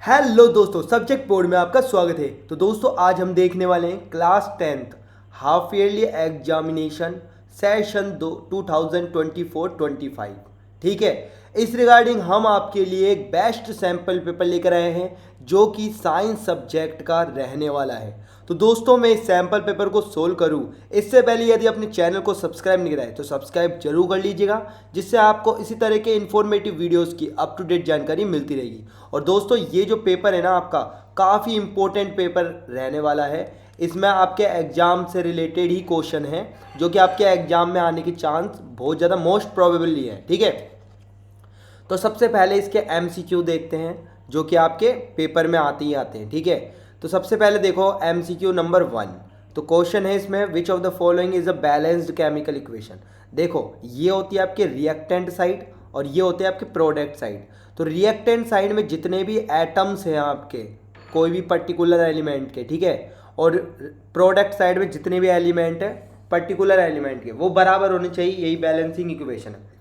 Hello दोस्तों, subject board में आपका स्वागत है। तो दोस्तों आज हम देखने वाले हैं class 10th half yearly examination session 2024-25। ठीक है, इस रिगार्डिंग हम आपके लिए एक बेस्ट सैंपल पेपर लेकर आए हैं जो कि साइंस सब्जेक्ट का रहने वाला है। तो दोस्तों मैं इस सैंपल पेपर को सोल्व करूं इससे पहले यदि अपने चैनल को सब्सक्राइब नहीं करा है तो सब्सक्राइब जरूर कर लीजिएगा, जिससे आपको इसी तरह के इन्फॉर्मेटिव वीडियोस की अप टू डेट जानकारी मिलती रहेगी। और दोस्तों ये जो पेपर है ना आपका, काफ़ी इंपॉर्टेंट पेपर रहने वाला है। इसमें आपके एग्जाम से रिलेटेड ही क्वेश्चन है जो कि आपके एग्जाम में आने की चांस बहुत ज़्यादा मोस्ट प्रोबेबली है। ठीक है, तो सबसे पहले इसके एमसीक्यू देखते हैं जो कि आपके पेपर में आते ही आते हैं। ठीक है, तो सबसे पहले देखो एमसीक्यू नंबर 1। तो क्वेश्चन है इसमें, विच of the following is a balanced chemical equation. देखो ये होती है आपके रिएक्टेंट साइड और ये होते हैं आपके प्रोडक्ट साइड। तो रिएक्टेंट साइड में जितने भी एटम्स हैं आपके कोई भी पर्टिकुलर एलिमेंट के, ठीक है, और प्रोडक्ट साइड में जितने भी एलिमेंट है पर्टिकुलर एलिमेंट के, वो बराबर होने चाहिए। यही बैलेंसिंग इक्वेशन है।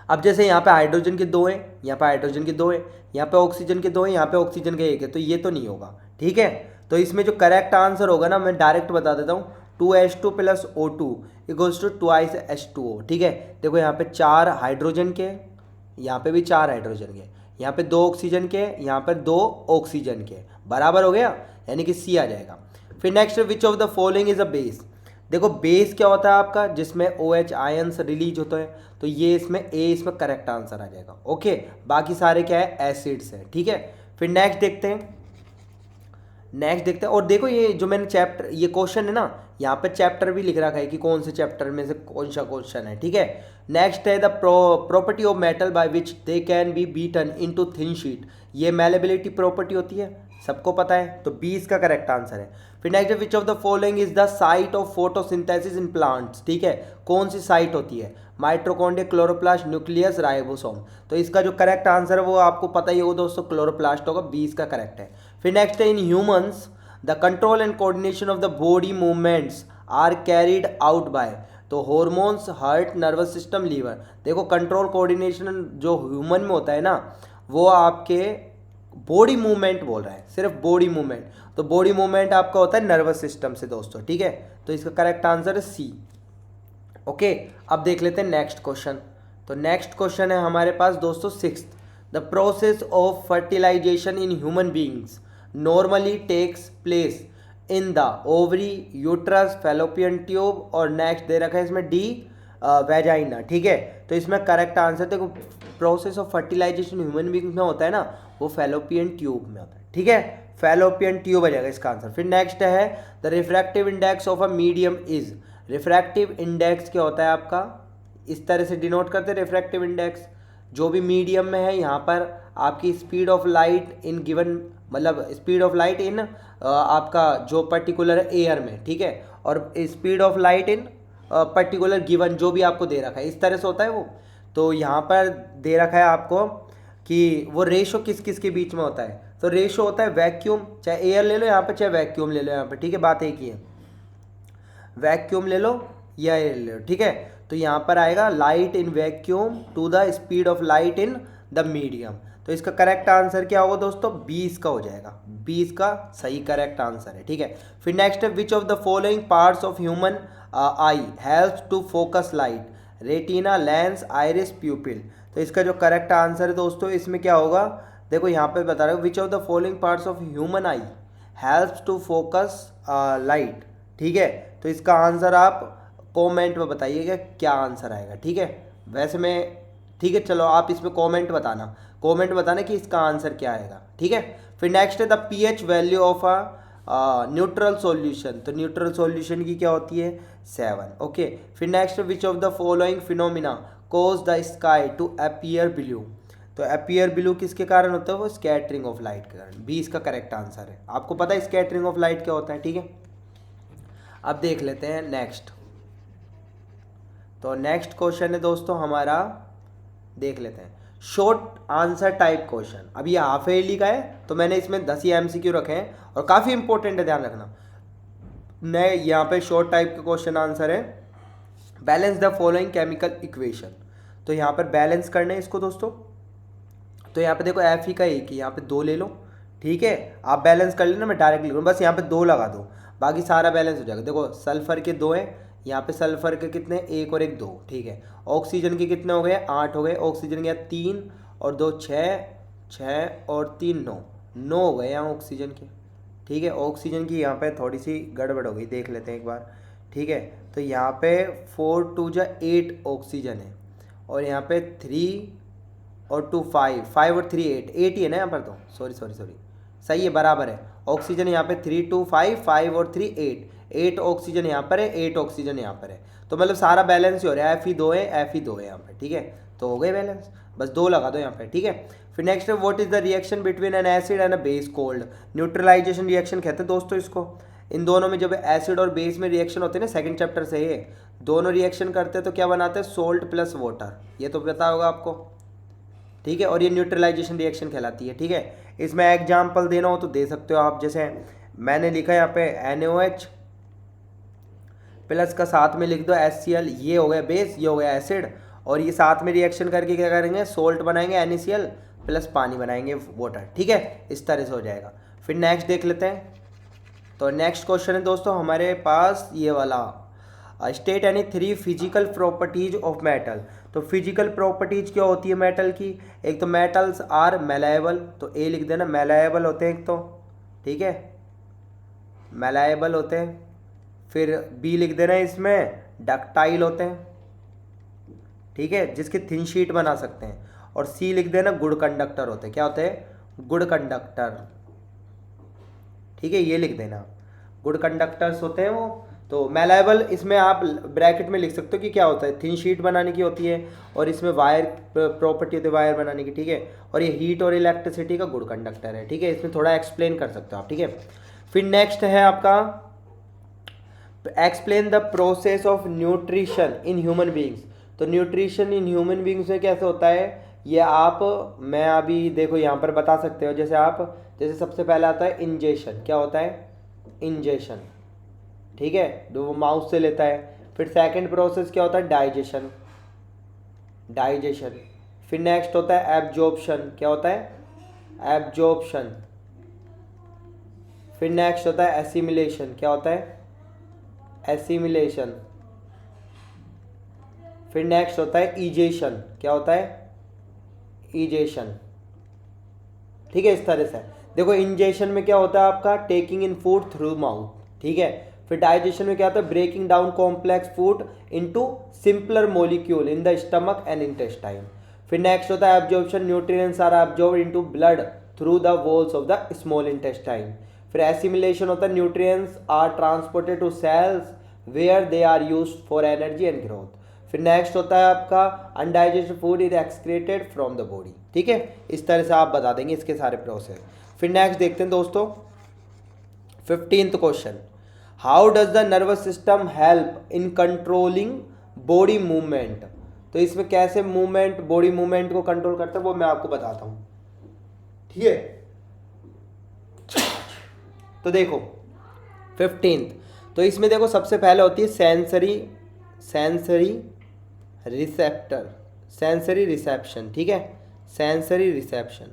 अब जैसे यहाँ पे हाइड्रोजन के दो हैं, यहाँ पे हाइड्रोजन के दो हैं, यहाँ पे ऑक्सीजन के दो हैं, यहाँ पे ऑक्सीजन के एक है, तो ये तो नहीं होगा। ठीक है, तो इसमें जो करेक्ट आंसर होगा ना, मैं डायरेक्ट बता देता हूँ, 2H2 plus O2 equals to twice H2O। ठीक है, देखो यहाँ पे 4 हाइड्रोजन के, यहाँ पे भी 4 हाइड्रोजन के, यहाँ पे 2 ऑक्सीजन के, यहाँ पर 2 ऑक्सीजन के, बराबर हो गया, यानी कि सी आ जाएगा। फिर next, which of the following is a base. देखो बेस क्या होता है आपका, जिसमें OH आयंस रिलीज होते हैं, तो ये इसमें ए इसमें करेक्ट आंसर आ जाएगा। ओके, बाकी सारे क्या है, एसिड्स है। ठीक है, फिर नेक्स्ट देखते हैं, और देखो ये जो मैंने चैप्टर, ये क्वेश्चन है ना, यहाँ पे चैप्टर भी लिख रखा है कि कौन से चैप्टर में से कौन सा क्वेश्चन है। ठीक है, नेक्स्ट है the property of metal by which they can be beaten into thin sheet. ये मेलेबिलिटी प्रॉपर्टी होती है, सबको पता है, तो 20 का करेक्ट आंसर है। फिर next, which of the following is the site of photosynthesis in plants. ठीक है, कौन सी साइट होती है, माइट्रोकॉन्ड्रिया, क्लोरोप्लास्ट, न्यूक्लियस, राइबोसोम। तो इसका जो करेक्ट आंसर है वो आपको पता ही होगा दोस्तों, क्लोरोप्लास्ट होगा, 20 का करेक्ट है। फिर नेक्स्ट है, in humans the control and coordination of the body movements are carried out by. तो hormones, heart, nervous system, liver. देखो कंट्रोल कोऑर्डिनेशन जो ह्यूमन में होता है ना, वो आपके बॉडी मूवमेंट बोल रहा है, सिर्फ बॉडी मूवमेंट। तो बॉडी मूवमेंट आपका होता है नर्वस सिस्टम से दोस्तों। ठीक है, तो इसका करेक्ट आंसर है सी। ओके, अब देख लेते हैं नेक्स्ट क्वेश्चन। तो नेक्स्ट क्वेश्चन है हमारे पास दोस्तों 6th, the process of fertilization in human beings normally takes place in the ovary, uterus, fallopian tube, और नेक्स्ट दे रखा है इसमें डी, वेजाइना। ठीक है, तो इसमें करेक्ट आंसर देखो, process of fertilization human beings में होता है ना, वो फैलोपियन ट्यूब में होता है। ठीक है, फैलोपियन ट्यूब आ जाएगा इसका आंसर। फिर नेक्स्ट है, the refractive index of a medium is. Refractive index क्या होता है आपका, इस तरह से डिनोट करते हैं रिफ्रैक्टिव इंडेक्स। जो भी मीडियम में है, यहाँ पर आपकी speed of light in given, मतलब स्पीड ऑफ लाइट इन आपका जो पर्टिकुलर एयर में, ठीक है, और speed of light in particular given जो भी आपको दे रखा है, इस तरह से होता है वो। तो यहाँ पर दे रखा है आपको कि वो रेशो किस किस के बीच में होता है। तो रेशो होता है वैक्यूम, चाहे एयर ले लो यहाँ पर, चाहे वैक्यूम ले लो यहाँ पर। ठीक है, बात एक ही है, वैक्यूम ले लो या एयर ले लो। ठीक है, तो यहाँ पर आएगा light in vacuum to the speed of light in the medium. तो इसका करेक्ट आंसर क्या होगा दोस्तों, 20 का हो जाएगा, 20 का सही करेक्ट आंसर है। ठीक है, फिर नेक्स्ट है, which of the following parts of human eye helps to focus light, retina, lens, iris, pupil. तो इसका जो करेक्ट आंसर है दोस्तों, इसमें क्या होगा, देखो यहाँ पे बता रहा हूँ, which of the following parts of human eye helps to focus light. ठीक है, तो इसका आंसर आप कमेंट में बताइएगा क्या आंसर आएगा। ठीक है, वैसे मैं, ठीक है चलो आप इसमें कमेंट बताना कि इसका आंसर क्या आएगा। ठीक है, फिर नेक्स्ट है the pH value of a neutral solution. तो न्यूट्रल सॉल्यूशन की क्या होती है, 7। ओके, फिर next, which of the following phenomena cause the sky to appear blue. तो अपीयर ब्लू किसके कारण होता है, वो स्कैटरिंग ऑफ लाइट के कारण। 20 का करेक्ट आंसर है। आपको पता है स्कैटरिंग ऑफ लाइट क्या होता है। ठीक है, अब देख लेते हैं नेक्स्ट। तो नेक्स्ट क्वेश्चन है दोस्तों हमारा, देख लेते हैं, शॉर्ट आंसर टाइप क्वेश्चन। अब ये हाफ ईयरली का है, तो मैंने इसमें 10 ही एमसीक्यू रखे हैं और काफ़ी इंपॉर्टेंट है, ध्यान रखना। नए यहाँ पे शॉर्ट टाइप के क्वेश्चन आंसर है, balance the following chemical equation. तो यहाँ पर बैलेंस करना है इसको दोस्तों। तो यहाँ पे देखो एफ ही का एक ही, यहाँ पे 2 ले लो, ठीक है। आप बैलेंस कर लेना, मैं डायरेक्ट लिख रहा हूँ, बस यहाँ पे 2 लगा दो, बाकी सारा बैलेंस हो जाएगा। देखो सल्फर के 2 हैं, यहाँ पे सल्फर के कितने, 1 और 1 2, ठीक है। ऑक्सीजन के कितने हो गए, 8 हो गए। ऑक्सीजन के 3 और 2 6, 6 और 3 9, 9 हो गए यहाँ ऑक्सीजन के, ठीक है। ऑक्सीजन की यहाँ पे थोड़ी सी गड़बड़ हो गई, देख लेते हैं एक बार, ठीक है। तो यहाँ पे 4 2 जा 8 ऑक्सीजन है, और यहाँ पे 3 और 2 5, 5 और 3 8, 8 ही है ना यहाँ पर, तो सॉरी सही है, बराबर है। ऑक्सीजन यहाँ पे 3 2 5, 5 और 3 8, 8 ऑक्सीजन यहाँ पर है, 8 ऑक्सीजन यहाँ पर है, तो मतलब सारा बैलेंस ही हो रहा है, एफ ही 2 है, एफ ही 2 है यहाँ पे, ठीक है। तो हो गए बैलेंस, बस 2 लगा दो यहाँ पे, ठीक है। फिर नेक्स्ट है what is the reaction between an acid and a base called, neutralization reaction कहते हैं दोस्तों इसको। इन दोनों में जब एसिड और बेस में रिएक्शन होते हैं ना, सेकंड चैप्टर से ये दोनों रिएक्शन करते हैं तो क्या बनाते हैं, सोल्ट प्लस वाटर, ये तो पता होगा आपको, ठीक है। और ये न्यूट्रलाइजेशन रिएक्शन कहलाती है, ठीक है। इसमें एग्जाम्पल देना हो तो दे सकते हो आप, जैसे मैंने लिखा है यहाँ पे NaOH प्लस का साथ में लिख दो HCl, ये हो गया बेस, ये हो गया एसिड, और ये साथ में रिएक्शन करके क्या करेंगे, सोल्ट बनाएंगे NaCl प्लस पानी बनाएंगे वाटर, ठीक है। इस तरह से हो जाएगा। फिर नेक्स्ट देख लेते हैं। तो नेक्स्ट क्वेश्चन है दोस्तों हमारे पास ये वाला, state any 3 physical properties of metal. तो फिजिकल प्रॉपर्टीज क्या होती है मेटल की, एक तो मेटल्स आर मेलाएबल, तो ए लिख देना, मेलाएबल होते हैं एक तो, ठीक है, मेलाएबल होते हैं। फिर बी लिख देना इसमें, डक्टाइल होते हैं, ठीक है, जिसकी थिन शीट बना सकते हैं। और सी लिख देना, गुड कंडक्टर होते हैं, क्या होते हैं, गुड कंडक्टर, ठीक है, ये लिख देना, गुड कंडक्टर्स होते हैं वो। तो मेलाएबल इसमें आप ब्रैकेट में लिख सकते हो कि क्या होता है, थिन शीट बनाने की होती है, और इसमें वायर प्रॉपर्टी होती है वायर बनाने की, ठीक है। और ये हीट और इलेक्ट्रिसिटी का गुड कंडक्टर है, ठीक है। इसमें थोड़ा एक्सप्लेन कर सकते हो आप, ठीक है। फिर नेक्स्ट है आपका, explain the process of nutrition in human beings. तो न्यूट्रिशन इन ह्यूमन बींग्स में कैसे होता है, ये आप, मैं अभी देखो यहाँ पर बता सकते हो। जैसे सबसे पहले आता है इंजेशन, क्या होता है, इंजेशन, ठीक है, जो वो माउथ से लेता है। फिर सेकंड प्रोसेस क्या होता है, डाइजेशन, डाइजेशन। फिर नेक्स्ट होता है एब्जॉर्प्शन, क्या होता है, एब्जॉर्प्शन। फिर नेक्स्ट होता है एसिमिलेशन, क्या होता है, एसिमिलेशन। फिर नेक्स्ट होता है इजेशन, क्या होता है, इजेशन, ठीक है। इस तरह से देखो, इंजेशन में क्या होता है आपका, taking in food through mouth, ठीक है। फिर डाइजेशन में क्या होता है, breaking down complex food into simpler molecule in the stomach and intestine. फिर नेक्स्ट होता है absorption, nutrients are absorbed into blood through the walls of the small intestine. फिर एसिमिलेशन होता है, nutrients are transported to cells where they are used for energy and growth. फिर next होता है आपका undigested food is excreted from the body, ठीक है। इस तरह से आप बता देंगे इसके सारे प्रोसेस। फिर नेक्स्ट देखते हैं दोस्तों 15th question, how does the nervous system help in controlling body movement. तो इसमें कैसे मूवमेंट, बॉडी मूवमेंट को कंट्रोल करता है वो मैं आपको बताता हूं, ठीक है। तो देखो 15th, तो इसमें देखो सबसे पहले होती है सेंसरी रिसेप्टर, सेंसरी रिसेप्शन, ठीक है, सेंसरी रिसेप्शन।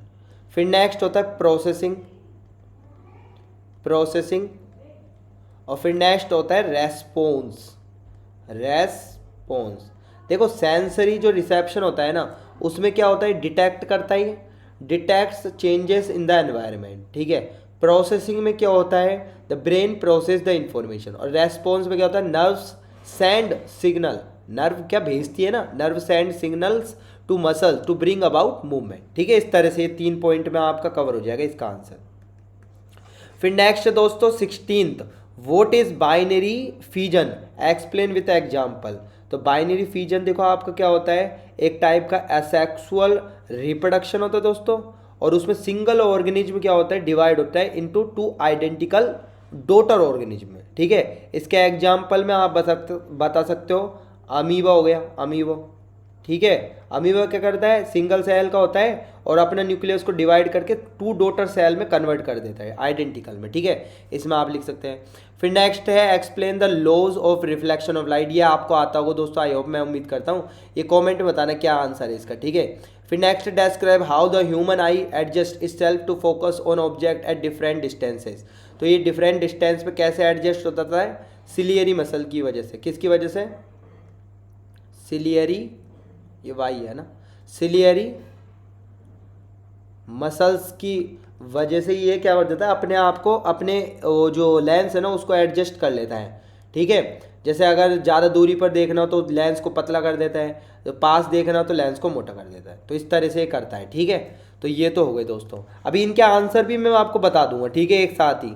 फिर नेक्स्ट होता है प्रोसेसिंग, और फिर नेक्स्ट होता है रेस्पॉन्स। देखो सेंसरी जो रिसेप्शन होता है ना, उसमें क्या होता है, डिटेक्ट करता है, detects changes in the environment, ठीक है। प्रोसेसिंग में क्या होता है, the brain process the information. और रेस्पॉन्स में क्या होता है, नर्व्स सेंड सिग्नल, नर्व क्या भेजती है ना, nerve send signals to muscle to bring about movement, ठीक है। इस तरह से 3 पॉइंट में आपका कवर हो जाएगा इसका आंसर। फिर नेक्स्ट दोस्तों 16th, what is binary fission, explain with example. तो बाइनरी फिजन देखो आपका क्या होता है, एक टाइप का एसेक्सुअल रिप्रोडक्शन होता है दोस्तों, और उसमें सिंगल ऑर्गेनिज्म क्या होता है, डिवाइड होता है इनटू 2 आइडेंटिकल डॉटर ऑर्गेनिज्म, ठीक है। इसके एग्जांपल में आप बता सकते हो, अमीबा हो गया, अमीबा, ठीक है। अमीबा क्या करता है, सिंगल सेल का होता है और अपने न्यूक्लियस को डिवाइड करके 2 डॉटर सेल में कन्वर्ट कर देता है आइडेंटिकल में, ठीक है। इसमें आप लिख सकते हैं। फिर नेक्स्ट है explain the laws of reflection of light, ये आपको आता होगा दोस्तों, आई होप, मैं उम्मीद करता हूँ। ये कमेंट में बताना क्या आंसर है इसका, ठीक है। फिर next describe how the human eye adjust itself to focus on object at different distances. तो ये डिफरेंट डिस्टेंस पे कैसे एडजस्ट होता है, सिलियरी मसल की वजह से। किसकी वजह से, सिलियरी, ये वाई है ना, सिलियरी मसल्स की वजह से ये क्या हो जाता है, अपने आप को, अपने वो जो लेंस है ना उसको एडजस्ट कर लेता है, ठीक है। जैसे अगर ज़्यादा दूरी पर देखना हो तो लेंस को पतला कर देता है, तो पास देखना हो तो लेंस को मोटा कर देता है, तो इस तरह से ये करता है, ठीक है। तो ये तो हो गए दोस्तों। अभी इनके आंसर भी मैं आपको बता दूंगा, ठीक है, एक साथ ही,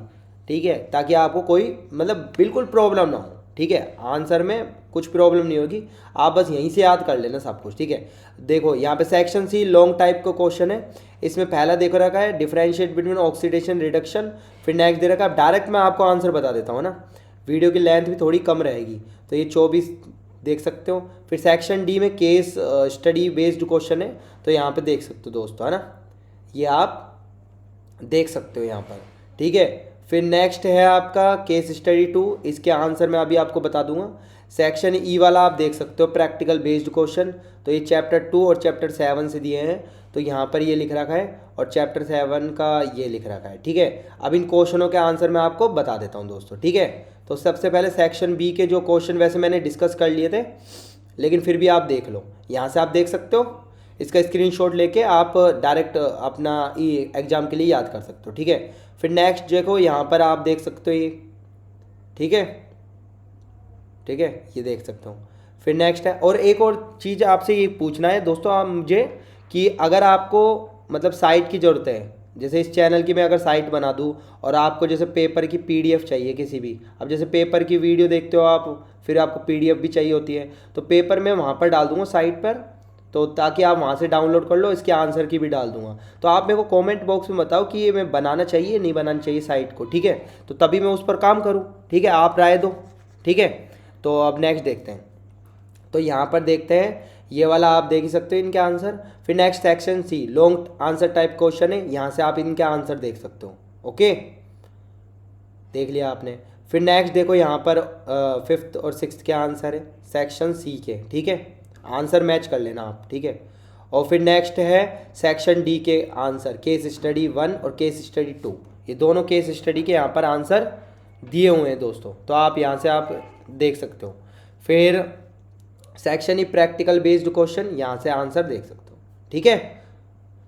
ठीक है, ताकि आपको कोई मतलब बिल्कुल प्रॉब्लम ना हो, ठीक है। आंसर में कुछ प्रॉब्लम नहीं होगी, आप बस यहीं से याद कर लेना सब कुछ, ठीक है। देखो यहाँ पे सेक्शन सी लॉन्ग टाइप का क्वेश्चन है। इसमें पहला देखो रखा है डिफरेंशिएट बिटवीन ऑक्सीडेशन रिडक्शन। फिर नेक्स्ट दे रखा है, डायरेक्ट मैं आपको आंसर बता देता हूँ ना, वीडियो की लेंथ भी थोड़ी कम रहेगी, तो ये 24 देख सकते हो। फिर सेक्शन डी में केस स्टडी बेस्ड क्वेश्चन है, तो यहाँ पे देख सकते हो दोस्तों, है ना, ये आप देख सकते हो यहाँ पर, ठीक है। फिर नेक्स्ट है आपका केस स्टडी 2, इसके आंसर मैं अभी आपको बता दूंगा। सेक्शन ई वाला आप देख सकते हो प्रैक्टिकल बेस्ड क्वेश्चन, तो ये चैप्टर 2 और चैप्टर 7 से दिए हैं, तो यहाँ पर ये लिख रखा है, और चैप्टर 7 का ये लिख रखा है, ठीक है। अब इन क्वेश्चनों के आंसर मैं आपको बता देता हूँ दोस्तों, ठीक है। तो सबसे पहले सेक्शन बी के जो क्वेश्चन वैसे मैंने डिस्कस कर लिए थे, लेकिन फिर भी आप देख लो, यहाँ से आप देख सकते हो, इसका स्क्रीनशॉट लेके आप डायरेक्ट अपना एग्जाम के लिए याद कर सकते हो, ठीक है। फिर नेक्स्ट देखो यहाँ पर आप देख सकते हो ये, ठीक है, ठीक है, ये देख सकते हो। फिर नेक्स्ट है, और एक और चीज़ आपसे ये पूछना है दोस्तों आप मुझे, कि अगर आपको मतलब साइट की ज़रूरत है, जैसे इस चैनल की मैं अगर साइट बना दूँ और आपको जैसे पेपर की पीडीएफ चाहिए किसी भी, अब जैसे पेपर की वीडियो देखते हो आप, फिर आपको पीडीएफ भी चाहिए होती है, तो पेपर मैं वहाँ पर डाल दूँगा साइट पर, तो ताकि आप वहाँ से डाउनलोड कर लो, इसके आंसर की भी डाल दूंगा। तो आप मेरे को कमेंट बॉक्स में बताओ कि ये मैं बनाना चाहिए नहीं बनाना चाहिए साइट को, ठीक है, तो तभी मैं उस पर काम करूँ, ठीक है, आप राय दो, ठीक है। तो अब नेक्स्ट देखते हैं, तो यहाँ पर देखते हैं, ये वाला आप देख ही सकते हो इनके आंसर। फिर next section C long answer type question है, यहाँ से आप इनके आंसर देख सकते हो, ओके, देख लिया आपने। फिर नेक्स्ट देखो यहाँ पर 5th और 6th के आंसर है सेक्शन सी के, ठीक है, आंसर मैच कर लेना आप, ठीक है। और फिर नेक्स्ट है सेक्शन डी के आंसर, केस स्टडी 1 और केस स्टडी 2, ये दोनों केस स्टडी के यहाँ पर आंसर दिए हुए हैं दोस्तों, तो आप यहाँ से आप देख सकते हो। फिर section E practical based question, यहाँ से आंसर देख सकते हो, ठीक है।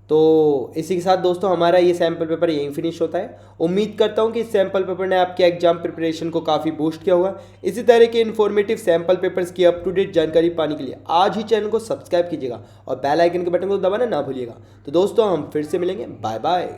तो इसी के साथ दोस्तों हमारा ये सैम्पल पेपर यहीं फिनिश होता है। उम्मीद करता हूँ कि इस सैम्पल पेपर ने आपके एग्जाम प्रिपरेशन को काफ़ी बूस्ट किया होगा। इसी तरह के इन्फॉर्मेटिव सैम्पल पेपर्स की अप टू डेट जानकारी पाने के लिए आज ही चैनल को सब्सक्राइब कीजिएगा और बेल आइकन के बटन को दबाना ना भूलिएगा। तो दोस्तों हम फिर से मिलेंगे, बाय बाय।